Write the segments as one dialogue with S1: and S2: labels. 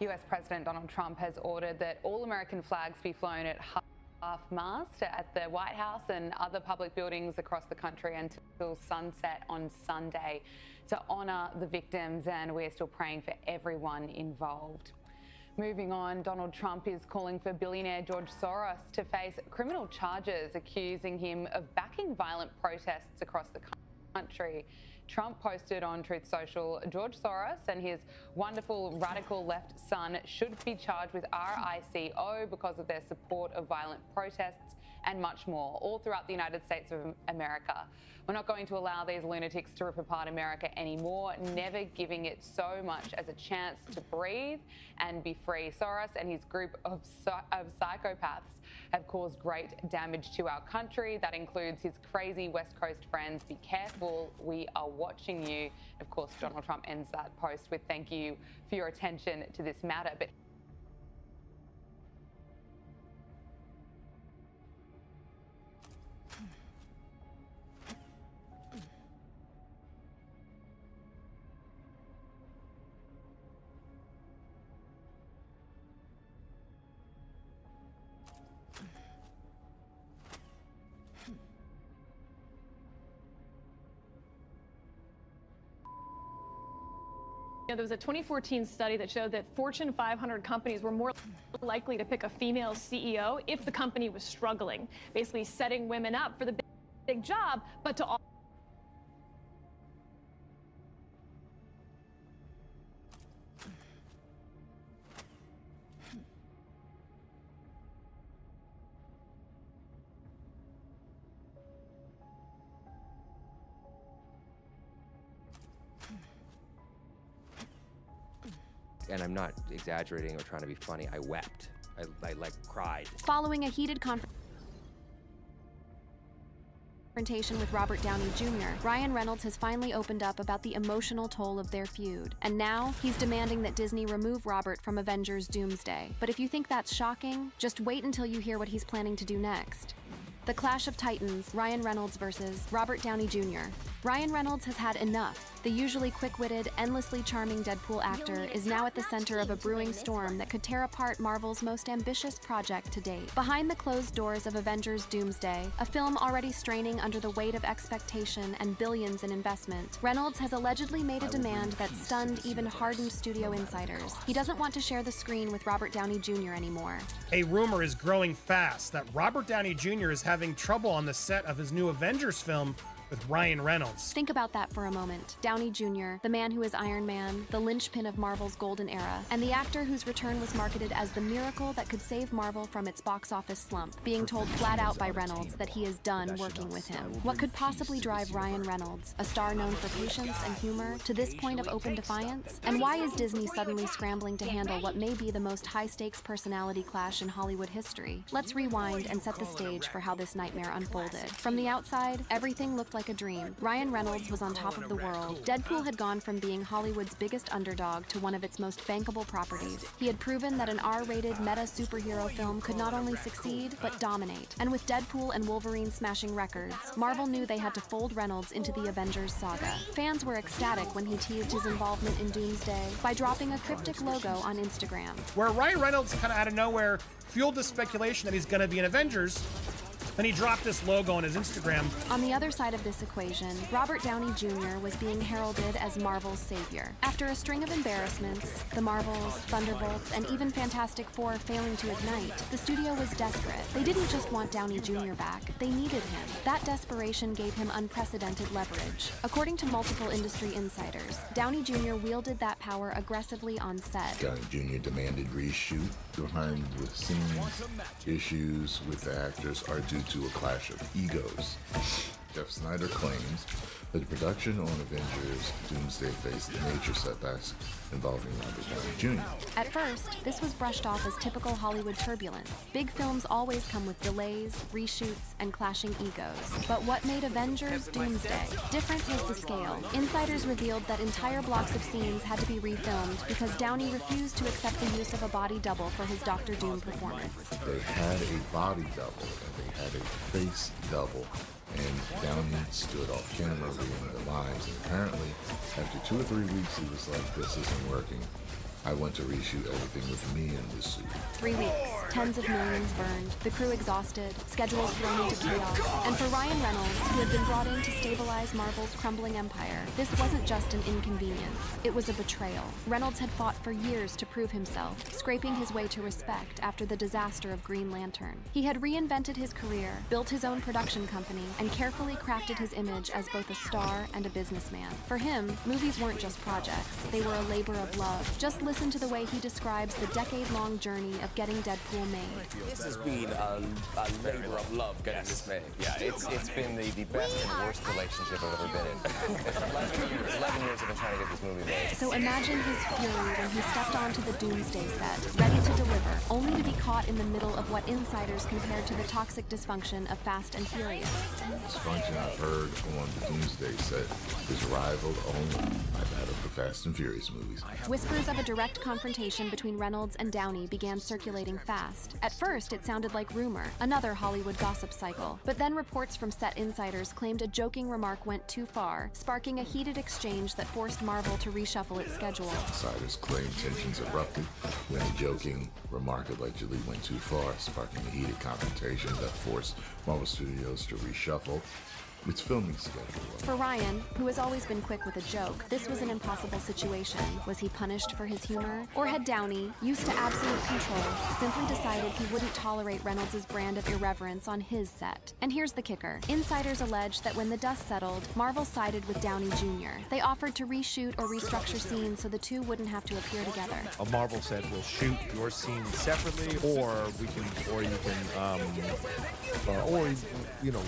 S1: US President Donald Trump has ordered that all American flags be flown at half-mast at the White House and other public buildings across the country until sunset on Sunday to honour the victims, and we're still praying for everyone involved. Moving on, Donald Trump is calling for billionaire George Soros to face criminal charges, accusing him of backing violent protests across the country. Trump posted on Truth Social, George Soros and his wonderful radical left son should be charged with RICO because of their support of violent protests and much more, all throughout the United States of America. We're not going to allow these lunatics to rip apart America anymore, never giving it so much as a chance to breathe and be free. Soros and his group of psychopaths have caused great damage to our country. That includes his crazy West Coast friends. Be careful, we are watching you. Of course, Donald Trump ends that post with thank you for your attention to this matter. But
S2: there was a 2014 study that showed that Fortune 500 companies were more likely to pick a female CEO if the company was struggling, basically setting women up for the big job, but to all.
S3: And I'm not exaggerating or trying to be funny. I wept. I like cried.
S4: Following a heated confrontation with Robert Downey Jr., Ryan Reynolds has finally opened up about the emotional toll of their feud. And now, he's demanding that Disney remove Robert from Avengers Doomsday. But if you think that's shocking, just wait until you hear what he's planning to do next. The Clash of Titans, Ryan Reynolds versus Robert Downey Jr. Ryan Reynolds has had enough. The usually quick-witted, endlessly charming Deadpool actor is now at the center of a brewing storm that could tear apart Marvel's most ambitious project to date. Behind the closed doors of Avengers Doomsday, a film already straining under the weight of expectation and billions in investment, Reynolds has allegedly made a demand that stunned even hardened studio insiders. He doesn't want to share the screen with Robert Downey Jr. anymore.
S5: A rumor is growing fast that Robert Downey Jr. is having trouble on the set of his new Avengers film with Ryan Reynolds.
S4: Think about that for a moment. Downey Jr., the man who is Iron Man, the linchpin of Marvel's golden era, and the actor whose return was marketed as the miracle that could save Marvel from its box office slump, being told flat out by Reynolds that he is done working with him. What could possibly drive Ryan Reynolds, a star known for patience and humor, to this point of open defiance? And why is Disney suddenly scrambling to handle what may be the most high-stakes personality clash in Hollywood history? Let's rewind and set the stage for how this nightmare unfolded. From the outside, everything looked like a dream. Ryan Reynolds was on top of the world. Deadpool had gone from being Hollywood's biggest underdog to one of its most bankable properties. He had proven that an R-rated meta superhero film could not only succeed, but dominate. And with Deadpool and Wolverine smashing records, Marvel knew they had to fold Reynolds into the Avengers saga. Fans were ecstatic when he teased his involvement in Doomsday by dropping a cryptic logo on Instagram.
S5: Where Ryan Reynolds kind of out of nowhere fueled the speculation that he's going to be in Avengers, then he dropped this logo on his Instagram.
S4: On the other side of this equation, Robert Downey Jr. was being heralded as Marvel's savior. After a string of embarrassments, the Marvels, Thunderbolts, and even Fantastic Four failing to ignite, the studio was desperate. They didn't just want Downey Jr. back, they needed him. That desperation gave him unprecedented leverage. According to multiple industry insiders, Downey Jr. wielded that power aggressively on set.
S6: Downey Jr. demanded reshoot. Behind the scenes issues with the actors are due to a clash of egos. Jeff Snyder claims that the production on Avengers Doomsday faced major setbacks involving Robert Downey Jr.
S4: At first, this was brushed off as typical Hollywood turbulence. Big films always come with delays, reshoots, and clashing egos. But what made Avengers Doomsday different was the scale. Insiders revealed that entire blocks of scenes had to be refilmed because Downey refused to accept the use of a body double for his Dr. Doom performance.
S6: They had a body double and they had a face double. And Downey stood off camera reading the lines, and apparently, after 2 or 3 weeks, he was like, this isn't working. I went to reshoot everything with me in this suit.
S4: 3 weeks, tens of millions burned, the crew exhausted, schedules thrown into chaos. And for Ryan Reynolds, who had been brought in to stabilize Marvel's crumbling empire, this wasn't just an inconvenience, it was a betrayal. Reynolds had fought for years to prove himself, scraping his way to respect after the disaster of Green Lantern. He had reinvented his career, built his own production company, and carefully crafted his image as both a star and a businessman. For him, movies weren't just projects, they were a labor of love. Just listen to the way he describes the decade-long journey of getting Deadpool made.
S7: This has been a labor of love getting this made.
S8: Yeah, it's been the best and worst relationship I've ever been in. 11 years I've been trying to get this movie made.
S4: So imagine his fury when he stepped onto the Doomsday set, ready to deliver, only to be caught in the middle of what insiders compared to the toxic dysfunction of Fast and Furious.
S6: Dysfunction I've heard on the Doomsday set is rivaled only by that of the Fast and Furious movies.
S4: Whispers of a direct confrontation between Reynolds and Downey began circulating fast. At first, it sounded like rumor, another Hollywood gossip cycle. But then reports from set insiders claimed a joking remark went too far, sparking a heated exchange that forced Marvel to reshuffle its schedule.
S6: Insiders claimed tensions erupted when a joking remark allegedly went too far, sparking a heated confrontation that forced Marvel Studios to reshuffle its filming schedule.
S4: For Ryan, who has always been quick with a joke, this was an impossible situation. Was he punished for his humor? Or had Downey, used to absolute control, simply decided he wouldn't tolerate Reynolds' brand of irreverence on his set? And here's the kicker. Insiders allege that when the dust settled, Marvel sided with Downey Jr. They offered to reshoot or restructure scenes so the two wouldn't have to appear together.
S9: Marvel said, we'll shoot your scene separately, or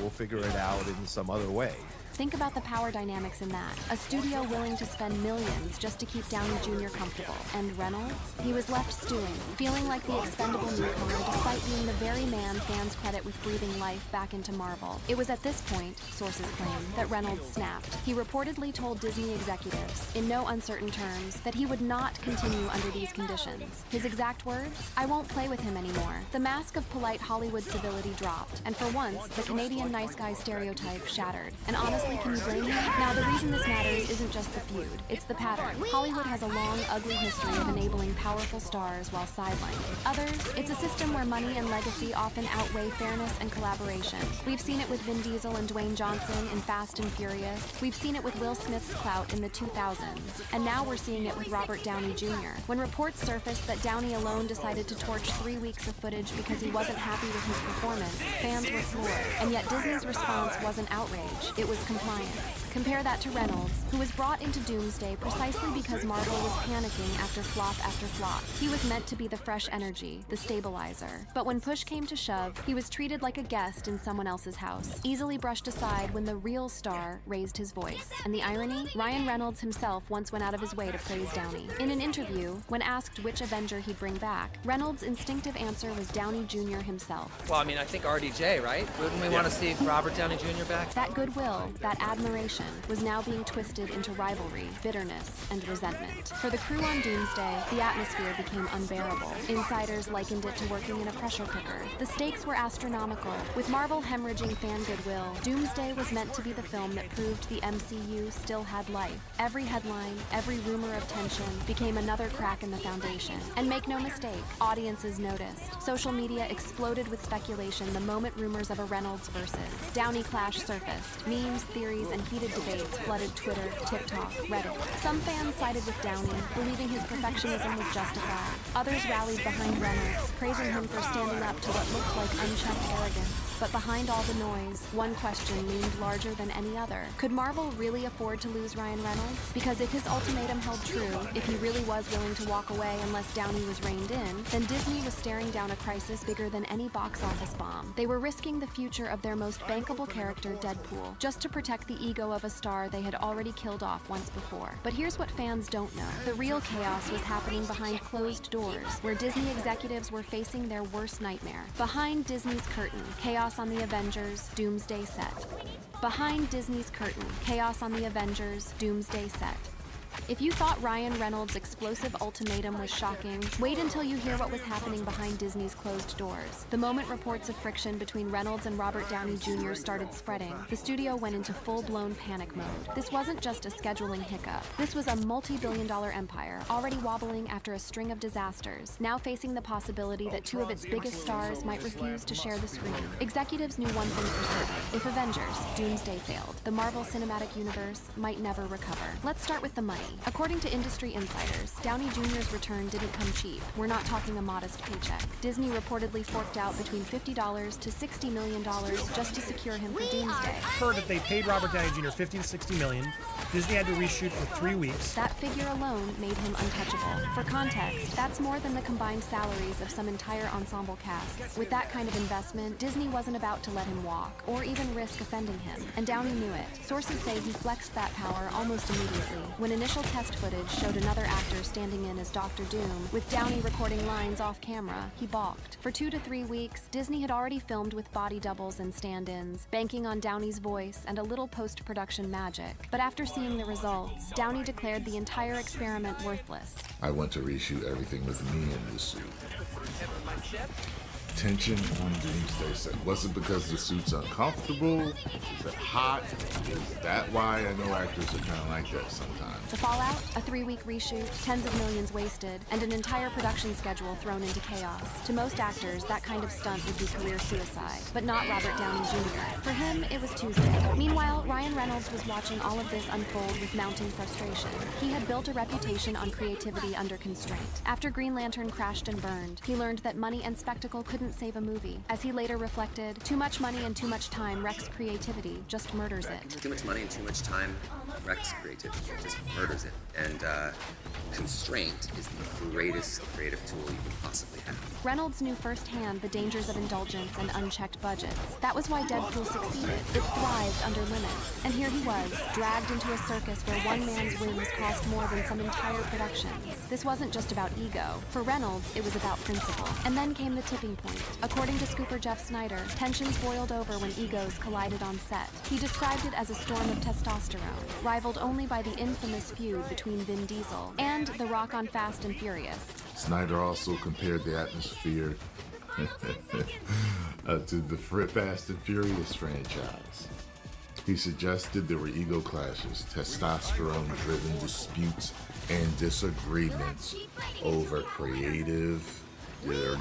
S9: we'll figure it out in some other way.
S4: Think about the power dynamics in that. A studio willing to spend millions just to keep Downey Jr. comfortable. And Reynolds? He was left stewing, feeling like the expendable newcomer despite being the very man fans credit with breathing life back into Marvel. It was at this point, sources claim, that Reynolds snapped. He reportedly told Disney executives, in no uncertain terms, that he would not continue under these conditions. His exact words? I won't play with him anymore. The mask of polite Hollywood civility dropped, and for once, the Canadian nice guy stereotype shattered. And honestly, can you blame me? Now, the reason this matters isn't just the feud, it's the pattern. Hollywood has a long, ugly history of enabling powerful stars while sidelining others. It's a system where money and legacy often outweigh fairness and collaboration. We've seen it with Vin Diesel and Dwayne Johnson in Fast and Furious. We've seen it with Will Smith's clout in the 2000s. And now we're seeing it with Robert Downey Jr. When reports surfaced that Downey alone decided to torch 3 weeks of footage because he wasn't happy with his performance, fans were floored. And yet Disney's response wasn't outrage, it was compliance. Compare that to Reynolds, who was brought into Doomsday precisely because Marvel was panicking after flop after flop. He was meant to be the fresh energy, the stabilizer. But when push came to shove, he was treated like a guest in someone else's house, easily brushed aside when the real star raised his voice. And the irony? Ryan Reynolds himself once went out of his way to praise Downey. In an interview, when asked which Avenger he'd bring back, Reynolds' instinctive answer was Downey Jr. himself.
S7: Well, I mean, I think RDJ, right? Wouldn't we want to see Robert Downey Jr. back?
S4: That goodwill, that admiration, was now being twisted into rivalry, bitterness, and resentment. For the crew on Doomsday, the atmosphere became unbearable. Insiders likened it to working in a pressure cooker. The stakes were astronomical. With Marvel hemorrhaging fan goodwill, Doomsday was meant to be the film that proved the MCU still had life. Every headline, every rumor of tension became another crack in the foundation. And make no mistake, audiences noticed. Social media exploded with speculation the moment rumors of a Reynolds versus Downey clash surfaced. Memes, theories, and heated debates flooded Twitter, TikTok, Reddit. Some fans sided with Downey, believing his perfectionism was justified. Others rallied behind Reynolds, praising him for standing up to what looked like unchecked arrogance. But behind all the noise, one question loomed larger than any other. Could Marvel really afford to lose Ryan Reynolds? Because if his ultimatum held true, if he really was willing to walk away unless Downey was reined in, then Disney was staring down a crisis bigger than any box office bomb. They were risking the future of their most bankable character, Deadpool, just to protect the ego of a star they had already killed off once before. But here's what fans don't know. The real chaos was happening behind closed doors, where Disney executives were facing their worst nightmare. Behind Disney's curtain, chaos on the Avengers Doomsday set. Behind Disney's curtain, chaos on the Avengers Doomsday set. If you thought Ryan Reynolds' explosive ultimatum was shocking, wait until you hear what was happening behind Disney's closed doors. The moment reports of friction between Reynolds and Robert Downey Jr. started spreading, the studio went into full-blown panic mode. This wasn't just a scheduling hiccup. This was a multi-billion-dollar empire, already wobbling after a string of disasters, now facing the possibility that two of its biggest stars might refuse to share the screen. Executives knew one thing for certain. If Avengers, Doomsday failed, the Marvel Cinematic Universe might never recover. Let's start with the money. According to industry insiders, Downey Jr.'s return didn't come cheap. We're not talking a modest paycheck. Disney reportedly forked out between $50 to $60 million just to secure him for Doomsday.
S5: Heard that they paid Robert Downey Jr. $50 to $60 million. Disney had to reshoot for 3 weeks.
S4: That figure alone made him untouchable. For context, that's more than the combined salaries of some entire ensemble casts. With that kind of investment, Disney wasn't about to let him walk, or even risk offending him. And Downey knew it. Sources say he flexed that power almost immediately. When initial test footage showed another actor standing in as Dr. Doom, with Downey recording lines off camera, he balked. For 2 to 3 weeks, Disney had already filmed with body doubles and stand-ins, banking on Downey's voice and a little post-production magic. But after seeing the results, Downey declared the entire experiment worthless.
S6: I went to reshoot everything with me in the suit. Tension on Doomsday set. Was it because the suit's uncomfortable? Is it hot? Is that why? I know actors are kind of like that sometimes.
S4: The fallout? A 3-week reshoot, tens of millions wasted, and an entire production schedule thrown into chaos. To most actors, that kind of stunt would be career suicide, but not Robert Downey Jr. For him, it was Tuesday. Meanwhile, Ryan Reynolds was watching all of this unfold with mounting frustration. He had built a reputation on creativity under constraint. After Green Lantern crashed and burned, he learned that money and spectacle couldn't save a movie. As he later reflected, too much money and too much time wrecks creativity, just murders it.
S10: Too much money and too much time wrecks creativity, just murders it. And constraint is the greatest creative tool you can possibly have.
S4: Reynolds knew firsthand the dangers of indulgence and unchecked budgets. That was why Deadpool succeeded. It thrived under limits. And here he was, dragged into a circus where one man's whims cost more than some entire productions. This wasn't just about ego. For Reynolds, it was about principle. And then came the tipping point. According to scooper Jeff Snyder, tensions boiled over when egos collided on set. He described it as a storm of testosterone, rivaled only by the infamous feud between Vin Diesel and The Rock on Fast and Furious.
S6: Snyder also compared the atmosphere to the Fast and Furious franchise. He suggested there were ego clashes, testosterone-driven disputes, and disagreements over creative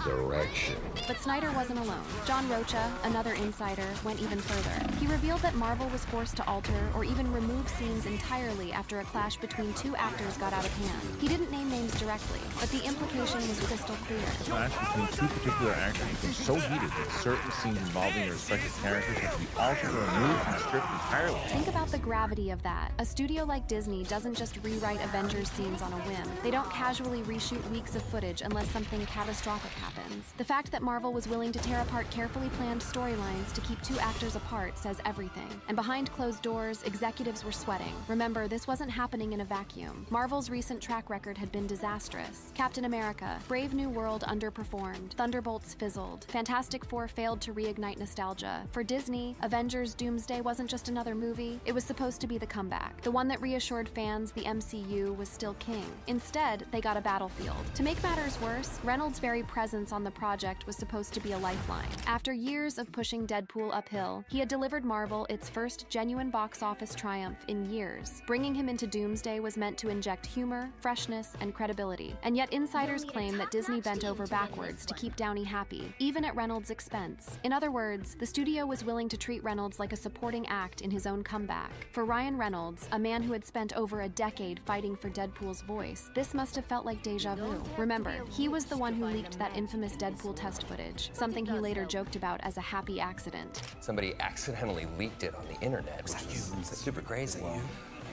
S6: direction.
S4: But Snyder wasn't alone. John Rocha, another insider, went even further. He revealed that Marvel was forced to alter or even remove scenes entirely after a clash between 2 actors got out of hand. He didn't name names directly, but the implication was crystal clear.
S9: The clash between 2 particular actors became so heated that certain scenes involving their respective characters had to be altered or removed from the script entirely.
S4: Think about the gravity of that. A studio like Disney doesn't just rewrite Avengers scenes on a whim. They don't casually reshoot weeks of footage unless something catastrophic happens. The fact that Marvel was willing to tear apart carefully planned storylines to keep 2 actors apart says everything. And behind closed doors, executives were sweating. Remember, this wasn't happening in a vacuum. Marvel's recent track record had been disastrous. Captain America, Brave New World underperformed. Thunderbolts fizzled. Fantastic Four failed to reignite nostalgia. For Disney, Avengers Doomsday wasn't just another movie. It was supposed to be the comeback. The one that reassured fans the MCU was still king. Instead, they got a battlefield. To make matters worse, Reynolds' very presence on the project was supposed to be a lifeline. After years of pushing Deadpool uphill, he had delivered Marvel its first genuine box office triumph in years. Bringing him into Doomsday was meant to inject humor, freshness, and credibility. And yet insiders claim that Disney bent over backwards to keep Downey happy, even at Reynolds' expense. In other words, the studio was willing to treat Reynolds like a supporting act in his own comeback. For Ryan Reynolds, a man who had spent over a decade fighting for Deadpool's voice, this must have felt like deja vu. Remember, he was the one who leaked that infamous Deadpool test footage, something he later joked about as a happy accident.
S8: Somebody accidentally leaked it on the internet, which is super crazy.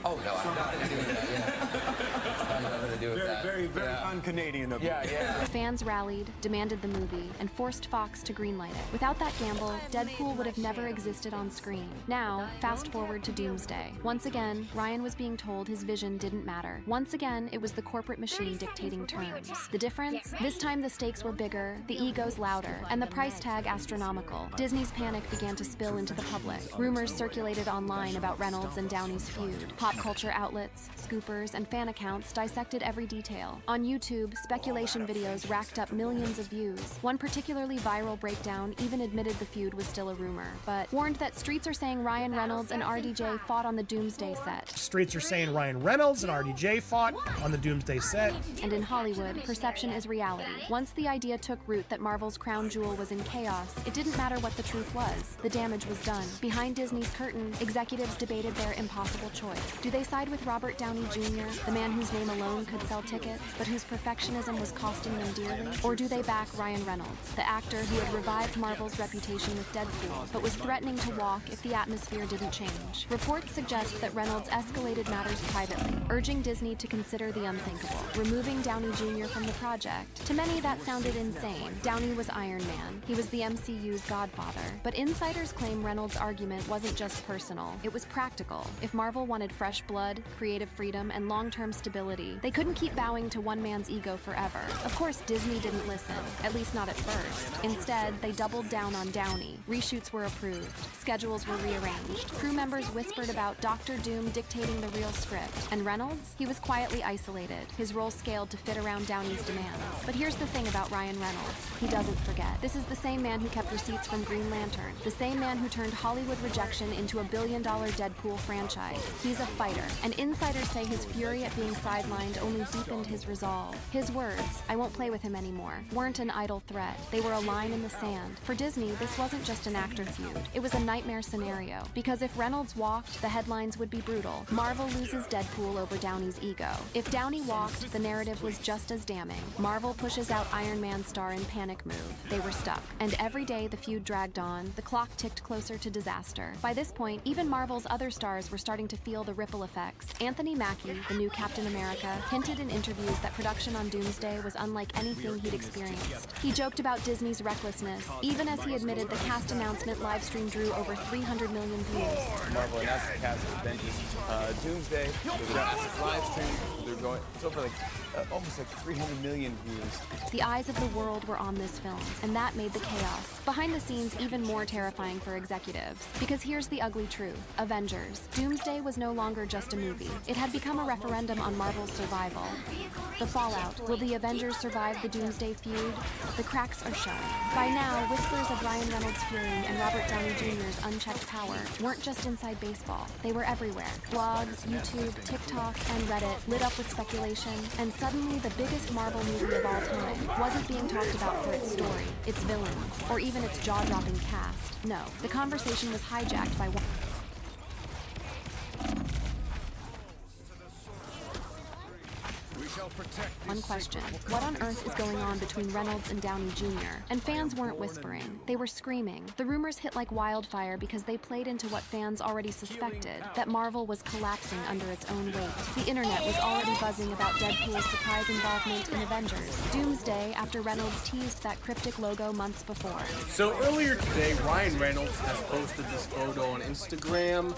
S8: Oh, no, I'm not going to do that. Yeah. Nothing to do with that.
S9: Very un-Canadian of you.
S4: The fans rallied, demanded the movie, and forced Fox to greenlight it. Without that gamble, Deadpool would have never existed on screen. Now, fast forward to Doomsday. Once again, Ryan was being told his vision didn't matter. Once again, it was the corporate machine dictating terms. The difference? This time the stakes were bigger, the egos louder, and the price tag astronomical. Disney's panic began to spill into the public. Rumors circulated online about Reynolds and Downey's feud. Pop Pop culture outlets, scoopers, and fan accounts dissected every detail. On YouTube, speculation videos racked up millions of views. One particularly viral breakdown even admitted the feud was still a rumor, but warned that streets are saying Ryan Reynolds and RDJ fought on the Doomsday set.
S5: Streets are saying Ryan Reynolds and RDJ fought on the Doomsday set.
S4: And in Hollywood, perception is reality. Once the idea took root that Marvel's crown jewel was in chaos, it didn't matter what the truth was. The damage was done. Behind Disney's curtain, executives debated their impossible choice. Do they side with Robert Downey Jr., the man whose name alone could sell tickets, but whose perfectionism was costing them dearly? Or do they back Ryan Reynolds, the actor who had revived Marvel's reputation with Deadpool, but was threatening to walk if the atmosphere didn't change? Reports suggest that Reynolds escalated matters privately, urging Disney to consider the unthinkable, removing Downey Jr. from the project. To many, that sounded insane. Downey was Iron Man. He was the MCU's godfather. But insiders claim Reynolds' argument wasn't just personal, it was practical. If Marvel wanted fresh blood, creative freedom, and long-term stability, they couldn't keep bowing to one man's ego forever. Of course, Disney didn't listen, at least not at first. Instead, they doubled down on Downey. Reshoots were approved. Schedules were rearranged. Crew members whispered about Dr. Doom dictating the real script. And Reynolds? He was quietly isolated, his role scaled to fit around Downey's demands. But here's the thing about Ryan Reynolds. He doesn't forget. This is the same man who kept receipts from Green Lantern, the same man who turned Hollywood rejection into a billion-dollar Deadpool franchise. He's a fighter, and insiders say his fury at being sidelined only deepened his resolve. His words, "I won't play with him anymore," weren't an idle threat. They were a line in the sand. For Disney, this wasn't just an actor feud. It was a nightmare scenario. Because if Reynolds walked, the headlines would be brutal. Marvel loses Deadpool over Downey's ego. If Downey walked, the narrative was just as damning. Marvel pushes out Iron Man star in panic move. They were stuck. And every day the feud dragged on, the clock ticked closer to disaster. By this point, even Marvel's other stars were starting to feel the ripple effects. Anthony Mackie, the new Captain America, hinted in interviews that production on Doomsday was unlike anything he'd experienced. He joked about Disney's recklessness, even as he admitted the cast announcement livestream drew over 300 million views.
S11: Marvel announced the cast of Avengers Doomsday. There's a massive live stream. They're going, it's over almost 300 million views.
S4: The eyes of the world were on this film, and that made the chaos behind the scenes even more terrifying for executives. Because here's the ugly truth. Avengers. Doomsday was no longer just a movie. It had become a referendum on Marvel's survival. The fallout. Will the Avengers survive the Doomsday feud? The cracks are showing. By now, whispers of Ryan Reynolds' fury and Robert Downey Jr.'s unchecked power weren't just inside baseball. They were everywhere. Blogs, YouTube, TikTok, and Reddit lit up with speculation, and suddenly the biggest Marvel movie of all time wasn't being talked about for its story, its villains, or even its jaw-dropping cast. No, the conversation was hijacked by one question. What on earth is going on between Reynolds and Downey Jr.? And fans weren't whispering. They were screaming. The rumors hit like wildfire because they played into what fans already suspected, that Marvel was collapsing under its own weight. The internet was already buzzing about Deadpool's surprise involvement in Avengers Doomsday after Reynolds teased that cryptic logo months before.
S12: So earlier today, Ryan Reynolds has posted this photo on Instagram.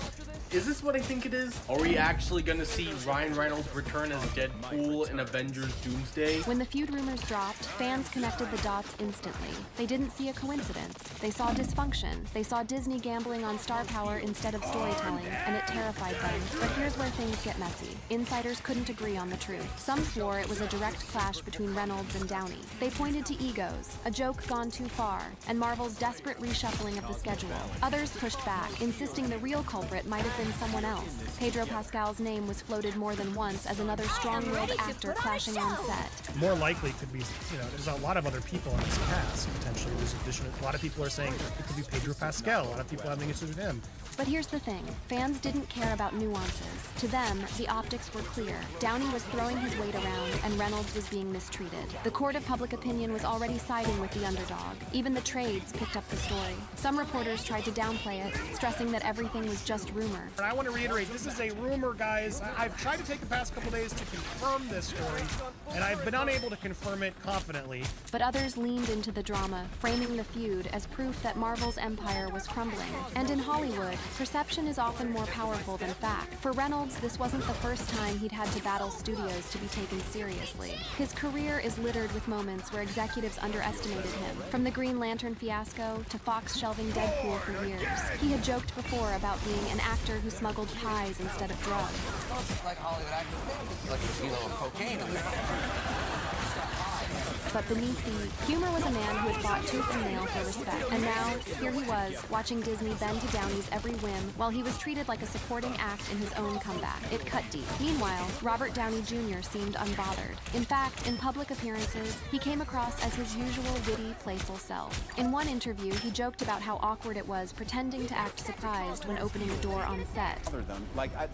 S12: Is this what I think it is? Are we actually going to see Ryan Reynolds return as Deadpool in Avengers Doomsday?
S4: When the feud rumors dropped, fans connected the dots instantly. They didn't see a coincidence. They saw dysfunction. They saw Disney gambling on star power instead of storytelling, and it terrified them. But here's where things get messy. Insiders couldn't agree on the truth. Some swore it was a direct clash between Reynolds and Downey. They pointed to egos, a joke gone too far, and Marvel's desperate reshuffling of the schedule. Others pushed back, insisting the real culprit might have been someone else. Pedro Pascal's name was floated more than once as another strong-willed actor clashing on set.
S5: More likely could be, there's a lot of other people in this cast, potentially. There's additional, a lot of people are saying it could be Pedro Pascal. A lot of people having issues with him.
S4: But here's the thing. Fans didn't care about nuances. To them, the optics were clear. Downey was throwing his weight around, and Reynolds was being mistreated. The court of public opinion was already siding with the underdog. Even the trades picked up the story. Some reporters tried to downplay it, stressing that everything was just rumor.
S5: And I want to reiterate, this is a rumor, guys. I've tried to take the past couple days to confirm this story, and I've been unable to confirm it confidently.
S4: But others leaned into the drama, framing the feud as proof that Marvel's empire was crumbling. And in Hollywood, Perception is often more powerful than fact. For Reynolds, this wasn't the first time he'd had to battle studios to be taken seriously. His career is littered with moments where executives underestimated him. From the Green Lantern fiasco to Fox shelving Deadpool for years. He had joked before about being an actor who smuggled pies instead of drugs.
S8: Well, it's like Hollywood actors think. It's like a kilo of cocaine in there.
S4: But beneath the humor was a man who had fought tooth and nail for respect. And now, here he was, watching Disney bend to Downey's every whim while he was treated like a supporting act in his own comeback. It cut deep. Meanwhile, Robert Downey Jr. seemed unbothered. In fact, in public appearances, he came across as his usual witty, playful self. In one interview, he joked about how awkward it was pretending to act surprised when opening a door on set.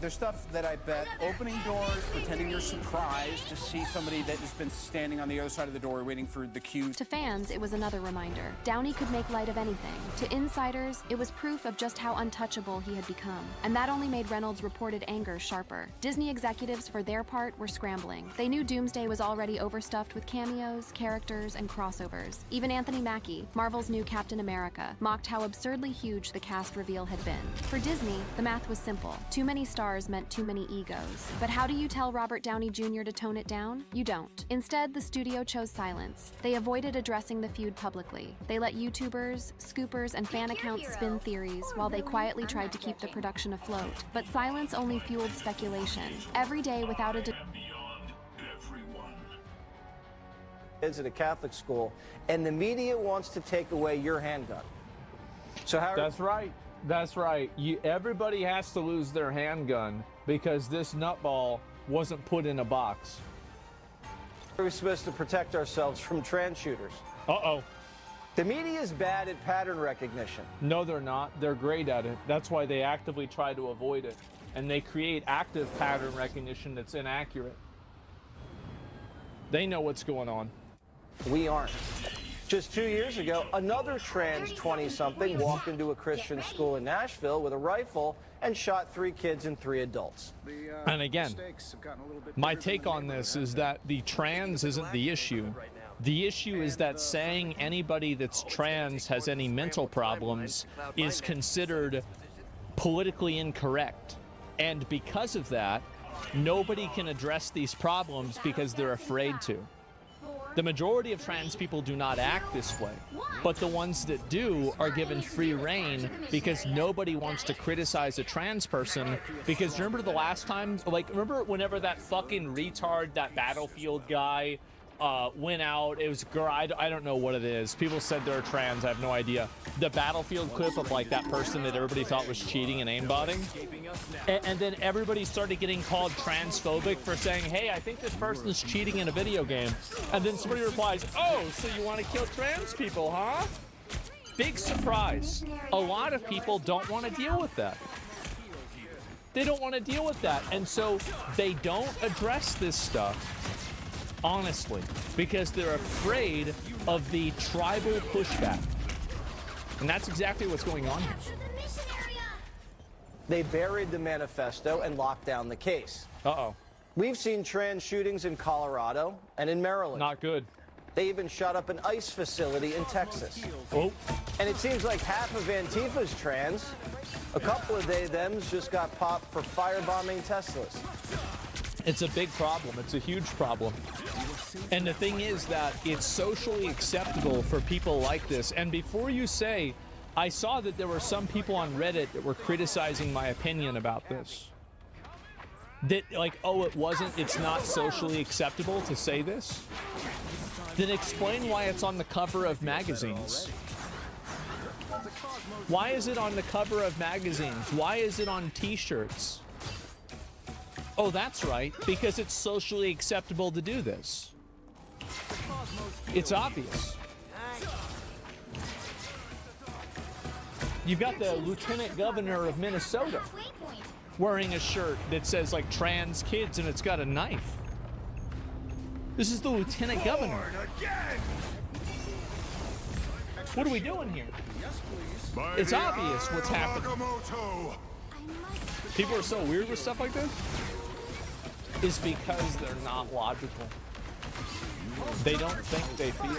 S13: There's stuff that I bet opening doors, pretending you're surprised to see somebody that has been standing on the other side of the door waiting for the cue.
S4: To fans, it was another reminder. Downey could make light of anything. To insiders, it was proof of just how untouchable he had become. And that only made Reynolds' reported anger sharper. Disney executives, for their part, were scrambling. They knew Doomsday was already overstuffed with cameos, characters, and crossovers. Even Anthony Mackie, Marvel's new Captain America, mocked how absurdly huge the cast reveal had been. For Disney, the math was simple. Too many stars meant too many egos. But how do you tell Robert Downey Jr. to tone it down? You don't. Instead, the studio chose silence. They avoided addressing the feud publicly. They let YouTubers, scoopers, and fan accounts spin theories while they quietly tried to keep the production afloat. But silence only fueled speculation. Every day without a
S14: kids at a Catholic school, and the media wants to take away your handgun. So how?
S15: That's right. That's right. Everybody has to lose their handgun because this nutball wasn't put in a box.
S14: Are we supposed to protect ourselves from trans shooters?
S15: Uh-oh.
S14: The media is bad at pattern recognition.
S15: No, they're not. They're great at it. That's why they actively try to avoid it. And they create active pattern recognition that's inaccurate. They know what's going on.
S14: We aren't. Just 2 years ago, another trans 20-something walked into a Christian school in Nashville with a rifle and shot 3 kids and 3 adults.
S15: And again, my take on this is that the trans isn't the issue. The issue is that saying anybody that's trans has any mental problems is considered politically incorrect. And because of that, nobody can address these problems because they're afraid to. The majority of trans people do not act this way, but the ones that do are given free rein because nobody wants to criticize a trans person. Because remember the last time, remember whenever that fucking retard, that Battlefield guy, went out, it was a girl, I don't know what it is. People said they're trans, I have no idea. The Battlefield clip of that person that everybody thought was cheating and aimbotting. And then everybody started getting called transphobic for saying, hey, I think this person's cheating in a video game. And then somebody replies, oh, so you want to kill trans people, huh? Big surprise. A lot of people don't want to deal with that. They don't want to deal with that. And so they don't address this stuff. Honestly, because they're afraid of the tribal pushback. And that's exactly what's going on here.
S14: They buried the manifesto and locked down the case.
S15: Uh-oh.
S14: We've seen trans shootings in Colorado and in Maryland.
S15: Not good.
S14: They even shot up an ICE facility in Texas.
S15: Oh.
S14: And it seems like half of Antifa's trans. A couple of they-thems just got popped for firebombing Teslas.
S15: It's a big problem. It's a huge problem. And the thing is that it's socially acceptable for people like this. And before you say, I saw that there were some people on Reddit that were criticizing my opinion about this. That, oh, it's not socially acceptable to say this? Then explain why it's on the cover of magazines. Why is it on the cover of magazines? Why is it on t-shirts? Oh, that's right, because it's socially acceptable to do this. It's obvious. You've got the lieutenant governor of Minnesota wearing a shirt that says, trans kids, and it's got a knife. This is the lieutenant governor. What are we doing here? It's obvious what's happening. People are so weird with stuff like this. Is because they're not logical. They don't think, they feel.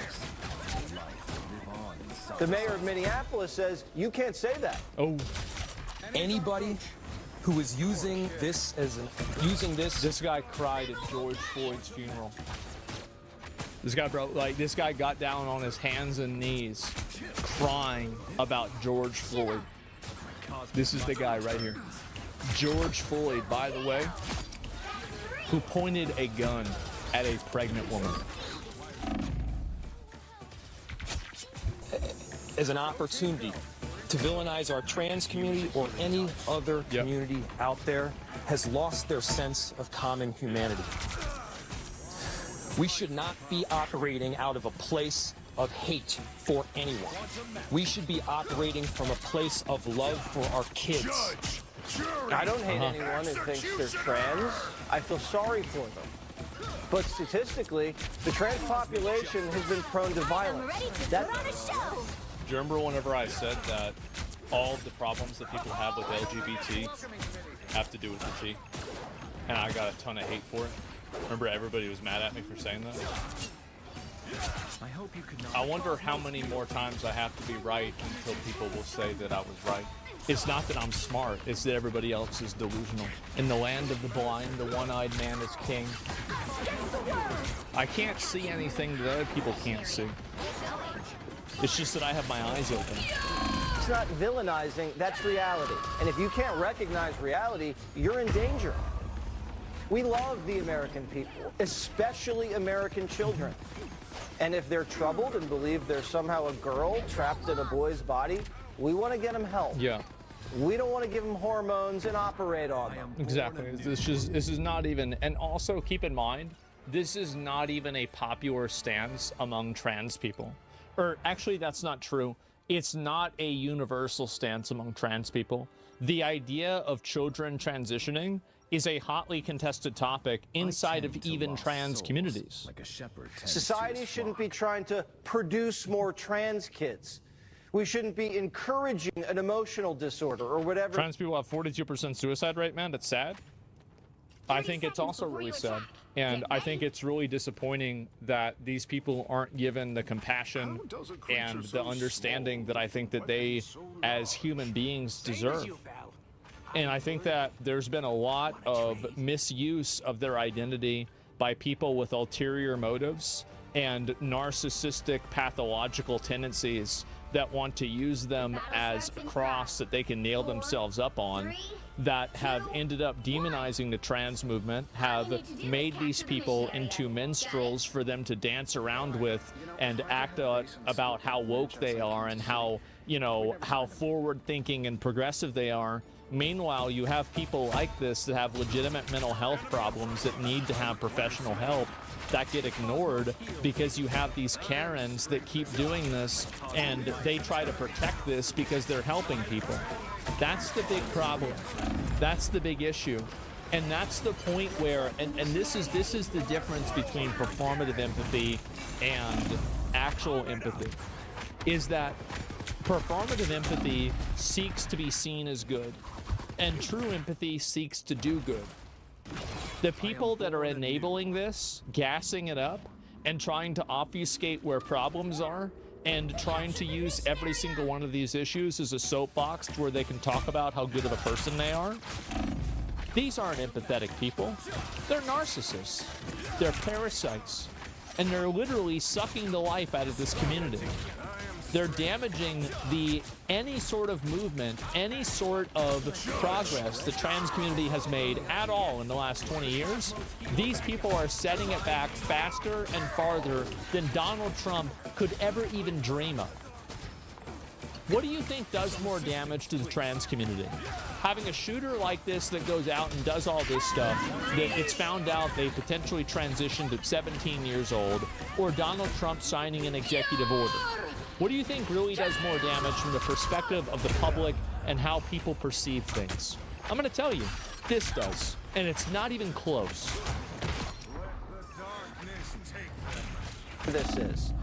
S14: The mayor of Minneapolis says, you can't say that.
S15: Oh.
S8: anybody who is using this as
S15: This guy cried at George Floyd's funeral. This guy got down on his hands and knees crying about George Floyd. This is the guy right here. George Floyd, by the way, who pointed a gun at a pregnant woman.
S8: as an opportunity to villainize our trans community or any other community out there has lost their sense of common humanity. We should not be operating out of a place of hate for anyone. We should be operating from a place of love for our kids.
S14: I don't hate anyone who thinks they're trans. I feel sorry for them. But statistically, the trans population has been prone to violence.
S15: Do you remember whenever I said that all of the problems that people have with LGBT have to do with the T? And I got a ton of hate for it. Remember, everybody was mad at me for saying that? I wonder how many more times I have to be right until people will say that I was right. It's not that I'm smart, it's that everybody else is delusional. In the land of the blind, the one-eyed man is king. I can't see anything that other people can't see. It's just that I have my eyes open.
S14: It's not villainizing, that's reality. And if you can't recognize reality, you're in danger. We love the American people, especially American children. And if they're troubled and believe there's somehow a girl trapped in a boy's body, we want to get them help.
S15: Yeah.
S14: We don't want to give them hormones and operate on them.
S15: Exactly. This is not even, and also keep in mind, this is not even a popular stance among trans people. Or actually, that's not true. It's not a universal stance among trans people. The idea of children transitioning is a hotly contested topic inside of even trans communities.
S14: Like a shepherd. Society shouldn't be trying to produce more trans kids. We shouldn't be encouraging an emotional disorder or whatever.
S15: Trans people have 42% suicide rate, man. That's sad. I think it's also really sad. And I think it's really disappointing that these people aren't given the compassion and the understanding that I think that they, as human beings, deserve. And I think that there's been a lot of misuse of their identity by people with ulterior motives and narcissistic pathological tendencies that want to use them as a cross that they can nail themselves up on, that have ended up demonizing the trans movement, have made these people into minstrels for them to dance around with and act about how woke they are and how, you know, how forward thinking and progressive they are. Meanwhile, you have people like this that have legitimate mental health problems that need to have professional help that get ignored because you have these Karens that keep doing this and they try to protect this because they're helping people. That's the big problem. That's the big issue. And that's the point where, and this is the difference between performative empathy and actual empathy, is that performative empathy seeks to be seen as good, and true empathy seeks to do good. The people that are enabling this, gassing it up, and trying to obfuscate where problems are, and trying to use every single one of these issues as a soapbox where they can talk about how good of a person they are, these aren't empathetic people. They're narcissists. They're parasites. And they're literally sucking the life out of this community. They're damaging any sort of movement, any sort of progress the trans community has made at all in the last 20 years. These people are setting it back faster and farther than Donald Trump could ever even dream of. What do you think does more damage to the trans community? Having a shooter like this that goes out and does all this stuff, that it's found out they potentially transitioned at 17 years old, or Donald Trump signing an executive order? What do you think really does more damage from the perspective of the public and how people perceive things? I'm going to tell you, this does, and it's not even close.
S14: This is.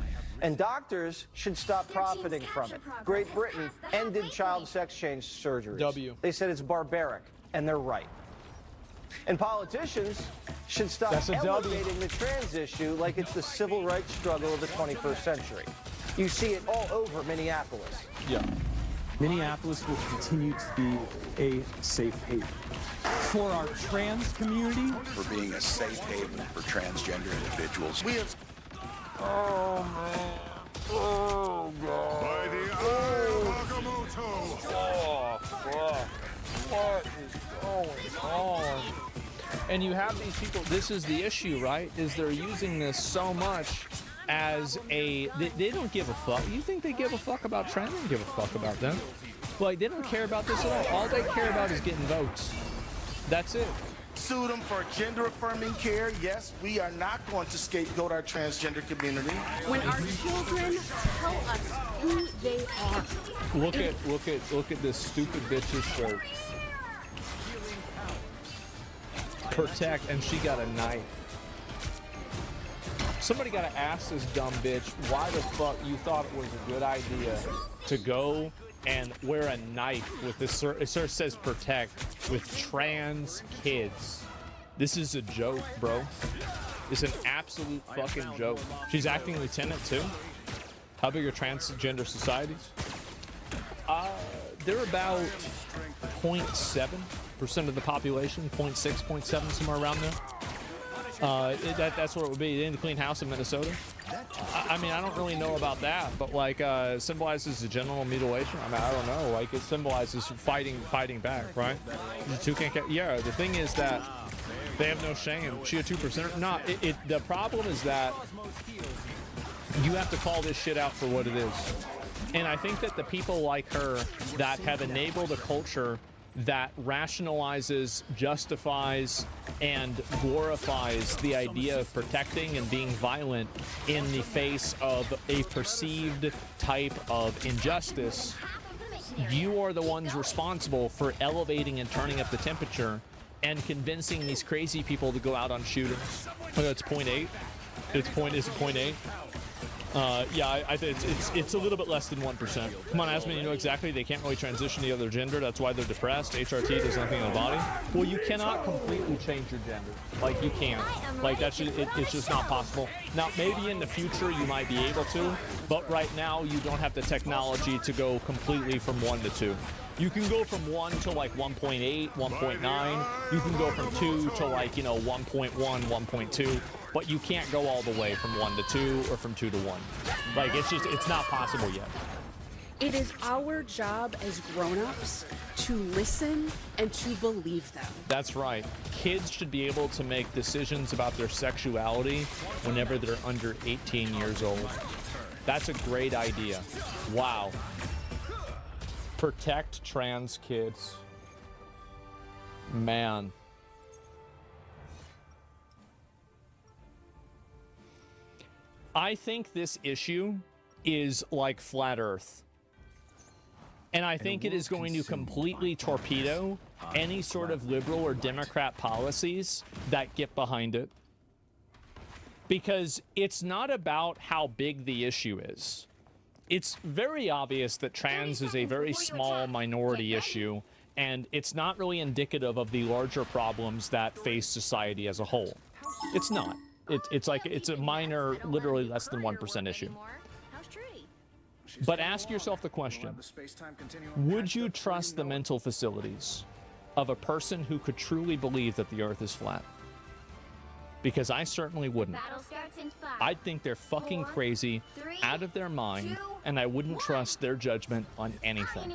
S14: And doctors should stop profiting from it. Great Britain ended child sex change surgeries. They said it's barbaric, and they're right. And politicians should stop elevating the trans issue like it's the civil rights struggle of the 21st century. You see it all over Minneapolis.
S15: Yeah.
S8: Minneapolis will continue to be a safe haven. For our trans community,
S16: for being a safe haven for transgender individuals. We have.
S8: Oh, man. Oh, God.
S16: By the
S8: Oh, fuck. What is going on? And you have these people, this is the issue, right? Is they're using this so much as they don't give a fuck. You think they give a fuck about trans? They don't give a fuck about them. Like, they don't care about this at all. All they care about is getting votes. That's it.
S16: Sue them for gender-affirming care. Yes, we are not going to scapegoat our transgender community.
S17: When our children tell us who they are.
S8: Look at this stupid bitch's shirt. Protect, and she got a knife. Somebody got to ask this dumb bitch why the fuck you thought it was a good idea to go and wear a knife with this. It says protect with trans kids. This is a joke, bro. It's an absolute fucking joke. She's acting lieutenant too. How big are transgender societies? They're about 0.7% of the population, 0.6, 0.7, somewhere around there. That's what it would be in the clean house in Minnesota. I mean, I don't really know about that, but like symbolizes the genital mutilation. I mean, I don't know. Like it symbolizes fighting back, right? The two can't get. Yeah, the thing is that they have no shame. She a 2%. No, the problem is that you have to call this shit out for what it is. And I think that the people like her that have enabled a culture that rationalizes, justifies, and glorifies the idea of protecting and being violent in the face of a perceived type of injustice, you are the ones responsible for elevating and turning up the temperature and convincing these crazy people to go out on shootings. Oh, it's 0.8. Is it 0.8? Yeah, I think it's a little bit less than 1%. Come on, Asman, you know exactly. They can't really transition to the other gender. That's why they're depressed. HRT does nothing in the body. Well, you cannot completely change your gender. Like, you can't. Like, that's just, it's just not possible. Now, maybe in the future you might be able to, but right now you don't have the technology to go completely from 1 to 2. You can go from 1 to like 1.8, 1.9. You can go from 2 to like, 1.1, 1.2. But you can't go all the way from 1 to 2 or from 2 to 1. Like, it's not possible yet.
S17: It is our job as grown-ups to listen and to believe them.
S8: That's right. Kids should be able to make decisions about their sexuality whenever they're under 18 years old. That's a great idea. Wow. Protect trans kids. Man. I think this issue is like flat Earth. And I think it is going to completely torpedo any sort of liberal or Democrat policies that get behind it. Because it's not about how big the issue is. It's very obvious that trans is a very small minority issue, and it's not really indicative of the larger problems that face society as a whole. It's not. It's a minor, literally less than 1% issue. But ask yourself the question, would you trust the mental facilities of a person who could truly believe that the Earth is flat? Because I certainly wouldn't. I'd think they're fucking crazy, out of their mind, and I wouldn't trust their judgment on anything.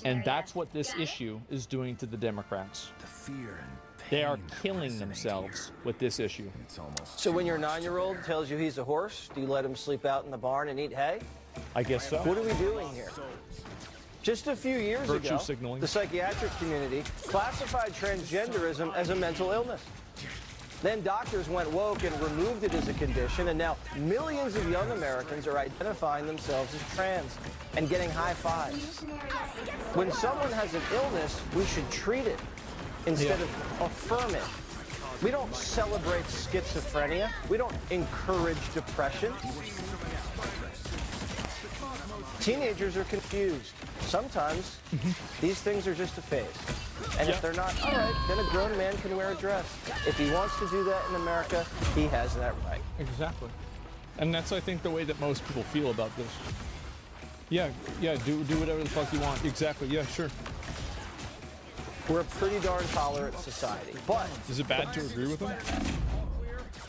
S8: And that's what this issue is doing to the Democrats. They are killing themselves with this issue.
S14: So when your 9-year-old tells you he's a horse, do you let him sleep out in the barn and eat hay?
S8: I guess so.
S14: What are we doing here? Just a few years ago, the psychiatric community classified transgenderism as a mental illness. Then doctors went woke and removed it as a condition, and now millions of young Americans are identifying themselves as trans and getting high fives. When someone has an illness, we should treat it instead of affirm it. We don't celebrate schizophrenia. We don't encourage depression. Teenagers are confused. Sometimes these things are just a phase. And if they're not, all right, then a grown man can wear a dress. If he wants to do that in America, he has that right.
S8: Exactly. And that's, I think, the way that most people feel about this.
S15: Yeah, do whatever the fuck you want. Exactly. Yeah, sure.
S14: We're a pretty darn tolerant society, but...
S15: Is it bad to agree with him?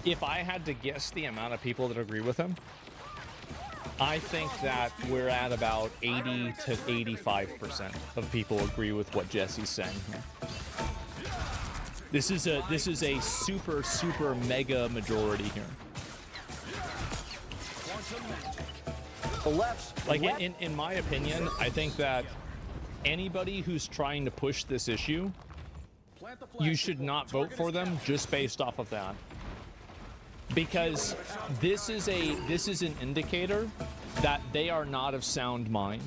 S15: If I had to guess the amount of people that agree with him, I think that we're at about 80 to 85% of people agree with what Jesse's saying here. This is a super mega majority here.
S14: The left's
S15: like in my opinion, I think that anybody who's trying to push this issue, you should not vote for them just based off of that. Because this is an indicator that they are not of sound mind.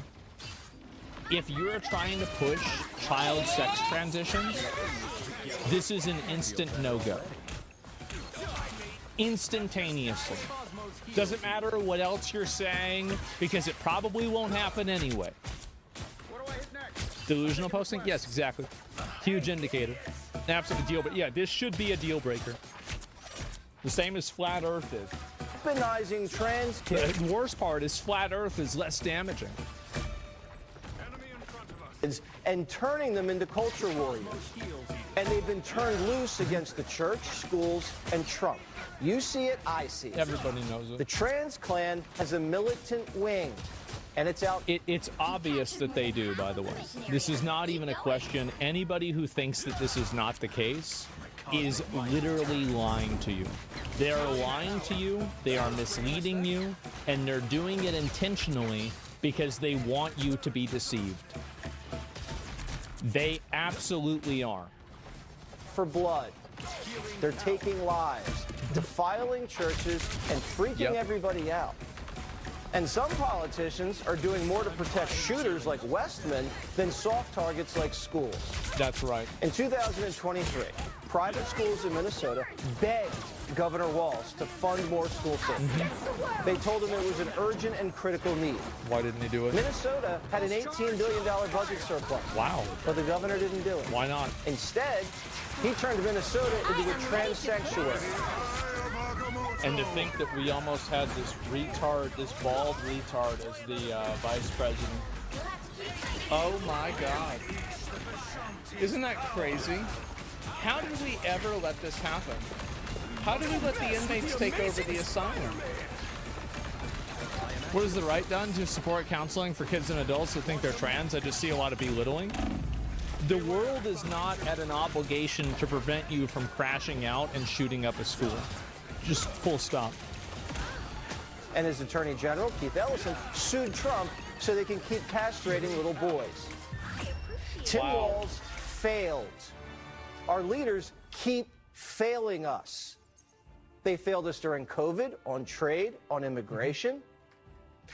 S15: If you're trying to push child sex transitions, this is an instant no-go. Instantaneously. Doesn't matter what else you're saying, because it probably won't happen anyway. Delusional posting? Yes, exactly. Huge indicator. Absolute deal, but yeah, this should be a deal breaker. The same as Flat Earth is.
S14: Weaponizing trans kids.
S15: The worst part is Flat Earth is less damaging.
S14: And turning them into culture warriors. And they've been turned loose against the church, schools, and Trump. You see it, I see it.
S15: Everybody knows it.
S14: The trans clan has a militant wing. And it's out.
S15: It's obvious that they do, by the way. This is not even a question. Anybody who thinks that this is not the case is literally lying to you. They are lying to you, they are misleading you, and they're doing it intentionally because they want you to be deceived. They absolutely are.
S14: For blood. They're taking lives, defiling churches, and freaking everybody out. And some politicians are doing more to protect shooters like Westman than soft targets like schools.
S15: That's right.
S14: In 2023, private schools in Minnesota begged Governor Walz to fund more school systems. They told him it was an urgent and critical need.
S15: Why didn't he do it?
S14: Minnesota had an $18 billion budget surplus.
S15: Wow.
S14: But the governor didn't do it.
S15: Why not?
S14: Instead, he turned Minnesota into a trans sanctuary.
S15: And to think that we almost had this retard, this bald retard as the vice president. Oh my God. Isn't that crazy? How did we ever let this happen? How did we let the inmates take over the asylum? What has the right done to support counseling for kids and adults that think they're trans? I just see a lot of belittling. The world is not at an obligation to prevent you from crashing out and shooting up a school. Just full stop.
S14: And his Attorney General, Keith Ellison, sued Trump so they can keep castrating little boys. Tim Walz failed. Our leaders keep failing us. They failed us during COVID, on trade, on immigration.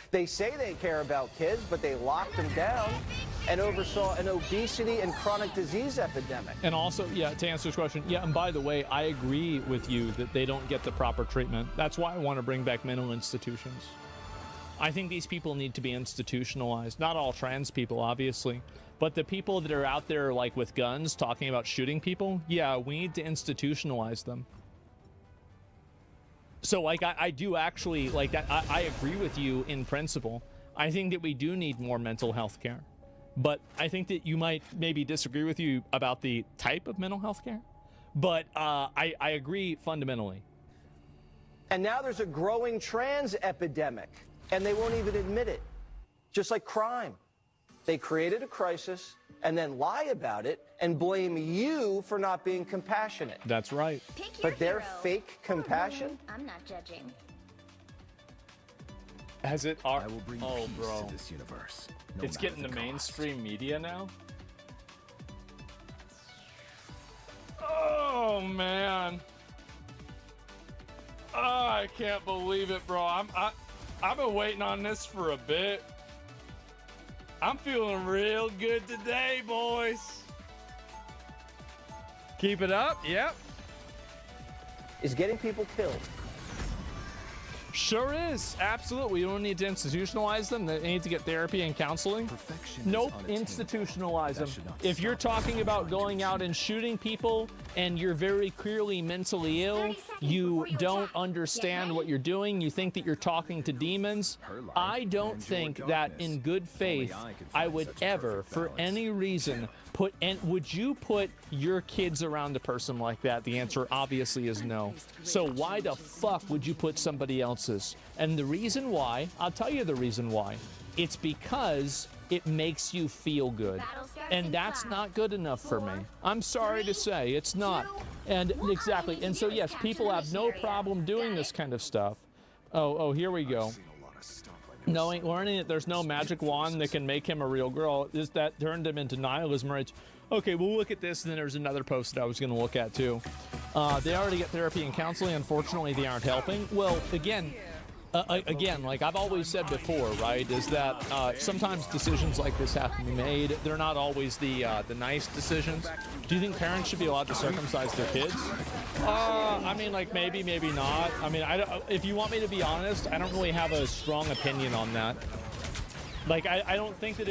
S14: They say they care about kids, but they locked them down and oversaw an obesity and chronic disease epidemic.
S15: And also, yeah, to answer this question, yeah, and by the way, I agree with you that they don't get the proper treatment. That's why I want to bring back mental institutions. I think these people need to be institutionalized. Not all trans people, obviously, but the people that are out there, like, with guns talking about shooting people, yeah, we need to institutionalize them. So, like, I do actually, like, that. I agree with you in principle. I think that we do need more mental health care. But I think that you might maybe disagree with you about the type of mental health care. But I agree fundamentally.
S14: And now there's a growing trans epidemic, and they won't even admit it. Just like crime. They created a crisis and then lie about it and blame you for not being compassionate.
S15: That's right.
S14: But their fake compassion?
S18: I'm not judging.
S15: Has it?
S19: I will bring
S15: oh,
S19: peace
S15: bro.
S19: to this universe. No
S15: It's
S19: matter
S15: getting
S19: the
S15: the
S19: cost.
S15: mainstream media now. Oh man. Oh, I can't believe it, bro. I've been waiting on this for a bit. I'm feeling real good today, boys. Keep it up. Yep.
S14: Is getting people killed.
S15: Sure is. Absolutely. You don't need to institutionalize them. They need to get therapy and counseling. Nope. Institutionalize them. If you're talking about going out and shooting people and you're very clearly mentally ill, you don't understand what you're doing, you think that you're talking to demons, I don't think that in good faith I would ever, for any reason, would you put your kids around a person like that? The answer obviously is no. So why the fuck would you put somebody else's? And the reason why, I'll tell you the reason why. It's because it makes you feel good. And that's not good enough for me. I'm sorry to say, it's not. And exactly. And so yes, people have no problem doing this kind of stuff. Oh, here we go. Learning that there's no magic wand that can make him a real girl, is that turned him into nihilism, right? Okay, we'll look at this, and then there's another post that I was going to look at too. They already get therapy and counseling. Unfortunately, they aren't helping. Well, again, like I've always said before, right, is that sometimes decisions like this have to be made. They're not always the nice decisions. Do you think parents should be allowed to circumcise their kids? I mean, like maybe not. I mean, if you want me to be honest, I don't really have a strong opinion on that. Like, I don't think that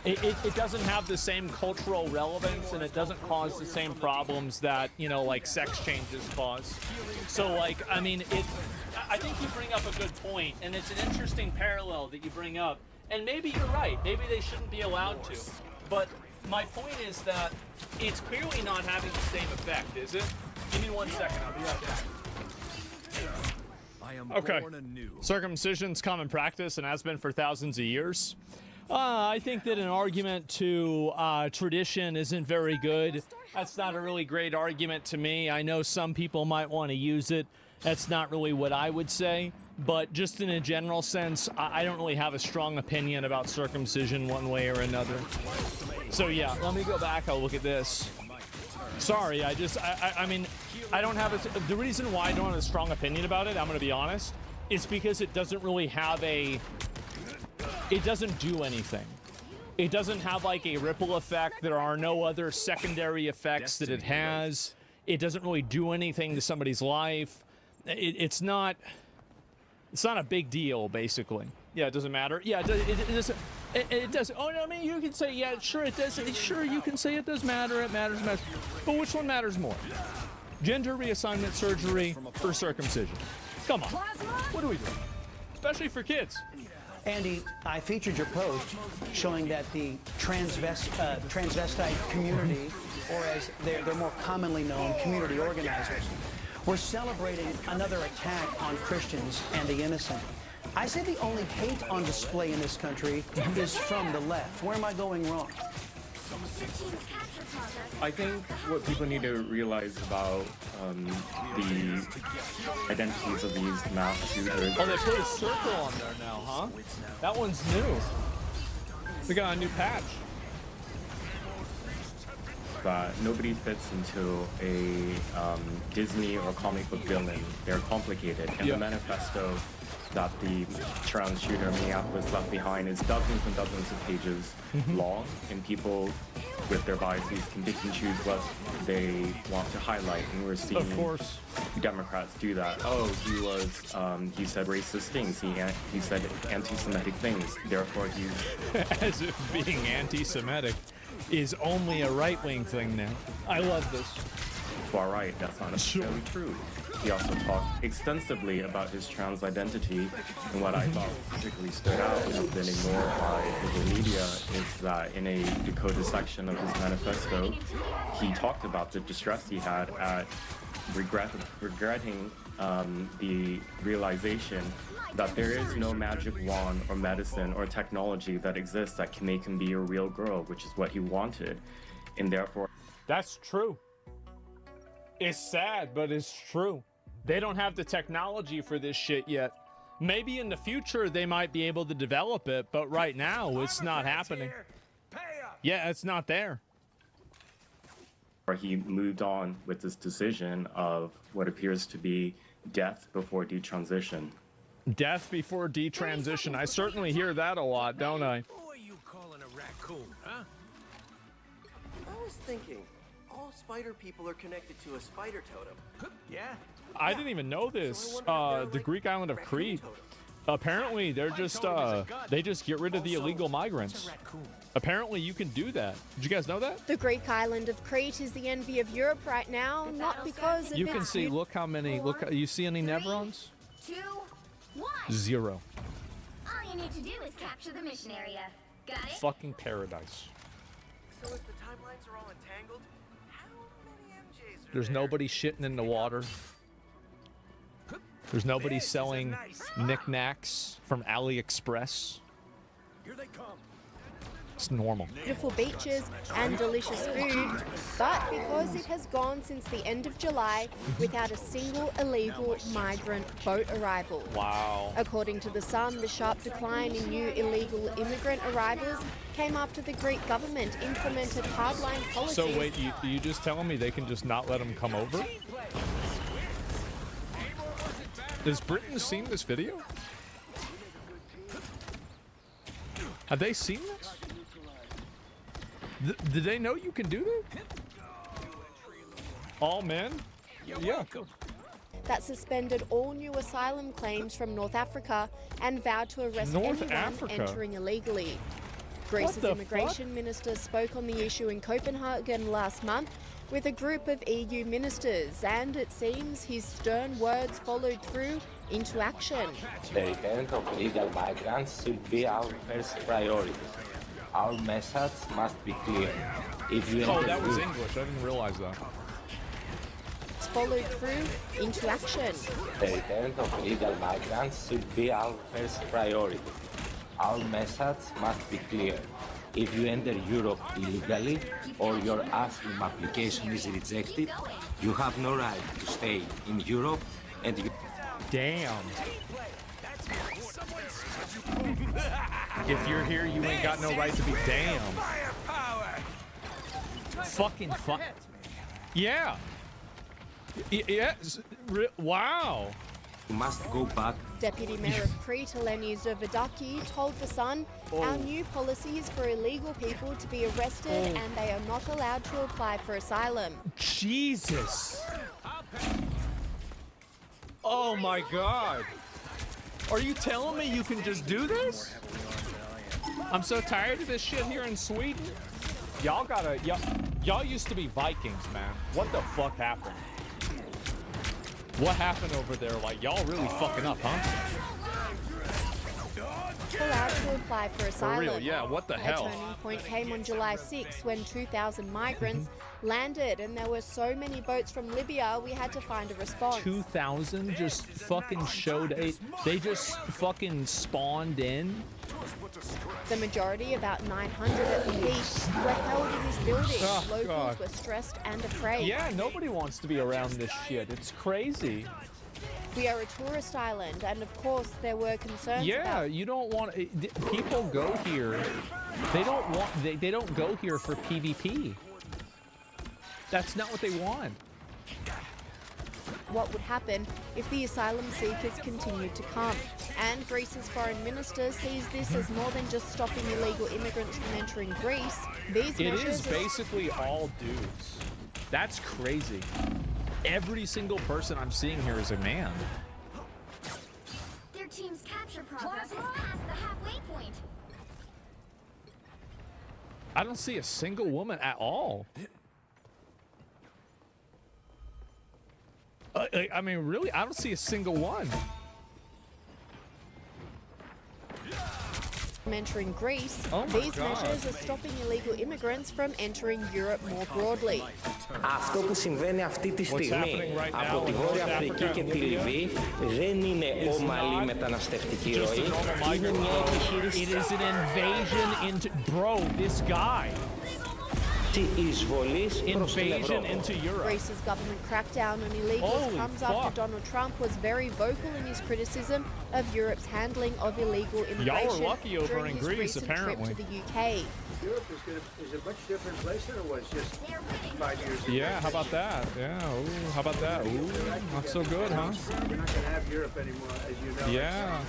S15: it doesn't have the same cultural relevance, and it doesn't cause the same problems that, you know, like sex changes cause. So, like, I mean, I think you bring up a good point, and it's an interesting parallel that you bring up. And maybe you're right. Maybe they shouldn't be allowed to. But my point is that it's clearly not having the same effect, is it? Give me 1 second. I'll be right back. Okay. Circumcision's common practice and has been for thousands of years. I think that an argument to tradition isn't very good. That's not a really great argument to me. I know some people might want to use it. That's not really what I would say. But just in a general sense, I don't really have a strong opinion about circumcision one way or another. So yeah, let me go back. I'll look at this. Sorry, I mean, I don't have the reason why I don't have a strong opinion about it, I'm going to be honest, is because it doesn't really have it doesn't do anything. It doesn't have like a ripple effect. There are no other secondary effects that it has. It doesn't really do anything to somebody's life. It's not a big deal, basically. Yeah, it doesn't matter. Yeah, it does. Oh, no, I mean, you can say, yeah, sure, it does. Sure, you can say it does matter. It matters. But which one matters more? Gender reassignment surgery or circumcision? Come on. What are we doing? Especially for kids.
S18: Andy, I featured your post showing that the transvestite community, or as they're more commonly known, community organizers, were celebrating another attack on Christians and the innocent. I say the only hate on display in this country is from the left. Where am I going wrong?
S19: I think what people need to realize about the identities of these mass shooters.
S15: Oh, they put a circle on there now, huh? That one's new. We got a new patch.
S19: That nobody fits into a Disney or comic book villain. They're complicated. And the manifesto that the trans shooter in Minneapolis left behind is dozens and dozens of pages long, and people with their biases can pick and choose what they want to highlight, and we're seeing Democrats do that. Oh, he said racist things, he said anti-Semitic things, therefore he's...
S15: As if being anti-Semitic is only a right-wing thing now. I love this.
S19: Far right, that's not necessarily true. He also talked extensively about his trans identity, and what I thought particularly stood out and has been ignored by the media is that in a decoded section of his manifesto, he talked about the distress he had at regretting the realization that there is no magic wand or medicine or technology that exists that can make him be a real girl, which is what he wanted, and therefore...
S15: That's true. It's sad, but it's true. They don't have the technology for this shit yet. Maybe in the future they might be able to develop it, but right now it's not happening. Yeah, it's not there.
S19: He moved on with this decision of what appears to be death before detransition.
S15: Death before detransition. I certainly hear that a lot, don't I?
S20: Who are you calling a raccoon, huh?
S21: I was thinking, all spider people are connected to a spider totem.
S20: Yeah?
S15: I didn't even know this. The Greek island of Crete. Apparently, they're just they just get rid of the illegal migrants. Apparently, you can do that. Did you guys know that?
S21: The Greek island of Crete is the envy of Europe right now, not because of
S15: You can
S21: its
S15: see. Look how many. Look. You see any Nevrons?
S22: 2, 1.
S15: 0.
S22: All you need to do is capture the mission area. Got it?
S15: Fucking paradise.
S23: So if the timelines are all entangled, how many MJs are
S15: There's nobody shitting in the water. There's nobody selling knickknacks from AliExpress.
S20: Here they come.
S15: It's normal.
S21: beautiful beaches and delicious food, but because it has gone since the end of July without a single illegal migrant boat arrival.
S15: Wow.
S21: According to The Sun, the sharp decline in new illegal immigrant arrivals came after the Greek government implemented hardline policies.
S15: So wait, you just telling me they can just not let them come over? Has Britain seen this video? Have they seen this? Did they know you can do that? All men? Yeah.
S21: That suspended all new asylum claims from North Africa and vowed to arrest
S15: North
S21: anyone
S15: Africa?
S21: entering illegally. Greece's
S15: the
S21: immigration minister spoke on the issue in Copenhagen last month with a group of EU ministers, and it seems his stern words followed through into action.
S24: The return of illegal migrants should be our first priority. Our message must be clear. If you
S15: Oh, that was English. I didn't realize that.
S21: Followed through into action.
S24: The return of illegal migrants should be our first priority. Our message must be clear. If you enter Europe illegally or your asylum application is rejected, you have no right to stay in Europe and you...
S15: Damn. If you're here, you ain't got no right to be damn. Fucking fuck. Yeah. Yes. Wow.
S24: You must go back.
S21: Deputy Mayor of Crete, Eleni Zervadaki, told The Sun, our new policy is for illegal people to be arrested and they are not allowed to apply for asylum.
S15: Jesus. Oh my God. Are you telling me you can just do this? I'm so tired of this shit here in Sweden. Y'all gotta, y'all used to be Vikings, man. What the fuck happened? What happened over there? Like, y'all really fucking up, huh?
S21: Allowed to apply for asylum.
S15: For real, yeah, what the hell?
S21: A turning point came on July 6 when 2,000 migrants landed, and there were so many boats from Libya, we had to find a response.
S15: 2,000 just fucking showed they just fucking spawned in.
S21: The majority, about 900 at the peak, were held in this building.
S15: Oh,
S21: Locals
S15: God.
S21: were stressed and afraid.
S15: Yeah, nobody wants to be around this shit. It's crazy.
S21: We are a tourist island, and of course there were concerns
S15: Yeah,
S21: about...
S15: you don't want people go here. They don't want they don't go here for PvP. That's not what they want.
S21: what would happen if the asylum seekers continued to come. And Greece's foreign minister sees this as more than just stopping illegal immigrants from entering Greece. These
S15: It
S21: measures
S15: is basically all dudes. That's crazy. Every single person I'm seeing here is a man.
S22: Their team's capture progress has passed the halfway point.
S15: I don't see a single woman at all. I mean, really, I don't see a single one.
S21: entering Greece,
S15: Oh my
S21: these
S15: God.
S21: measures are stopping illegal immigrants from entering Europe more broadly.
S24: Αυτό που συμβαίνει αυτή τη στιγμή από τη Βόρεια Αφρική και τη Λιβύη δεν είναι ομαλή μεταναστευτική ροή. Είναι μια επιχείρηση.
S15: It is an invasion into... Bro, this guy.
S24: Εισβολής προς την Ευρώπη.
S21: Greece's government crackdown on illegals
S15: Holy
S21: comes
S15: fuck.
S21: after Donald Trump was very vocal in his criticism of Europe's handling of illegal immigration
S15: lucky over
S21: during
S15: in
S21: his
S15: Greece,
S21: recent
S15: apparently.
S21: trip to the UK.
S25: Europe is a much different place than it was just 5 years ago.
S15: Yeah, how about that? Yeah, ooh, how about that? Ooh, not so good, huh?
S25: We're not going to have Europe anymore, as you know.
S15: Yeah.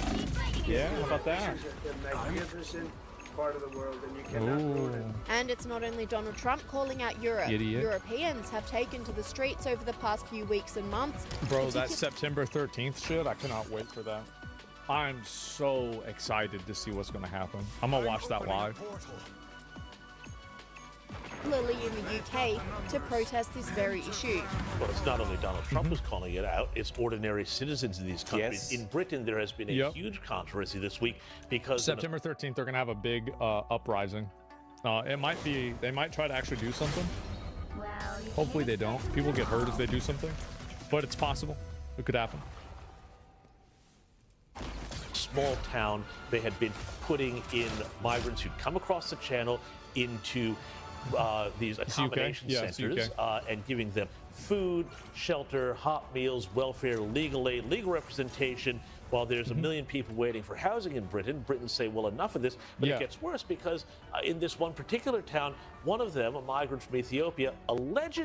S15: Yeah, how about that?
S25: It's a magnificent part of the world, and you cannot ruin it.
S21: And it's not only Donald Trump calling out Europe.
S15: Idiot.
S21: Europeans have taken to the streets over the past few weeks and months.
S15: Bro, that September 13th shit, I cannot wait for that. I'm so excited to see what's going to happen. I'm going to watch that live.
S21: Particularly in the UK, to protest this very issue.
S1: Well, it's not only Donald Trump who's calling it out, it's ordinary citizens in these countries.
S15: Yes.
S1: In Britain, there has been a huge controversy this week because
S15: September 13th, they're going to have a big uprising. It might be, they might try to actually do something. Hopefully they don't. People get hurt if they do something, but it's possible. It could happen.
S1: Small town, they had been putting in migrants who'd come across the channel into these accommodation centers and giving them food, shelter, hot meals, welfare, legal aid, legal representation. While there's a million people waiting for housing in Britain, Britons say, well, enough of this. But it gets worse because in this one particular town, one of them, a migrant from Ethiopia, allegedly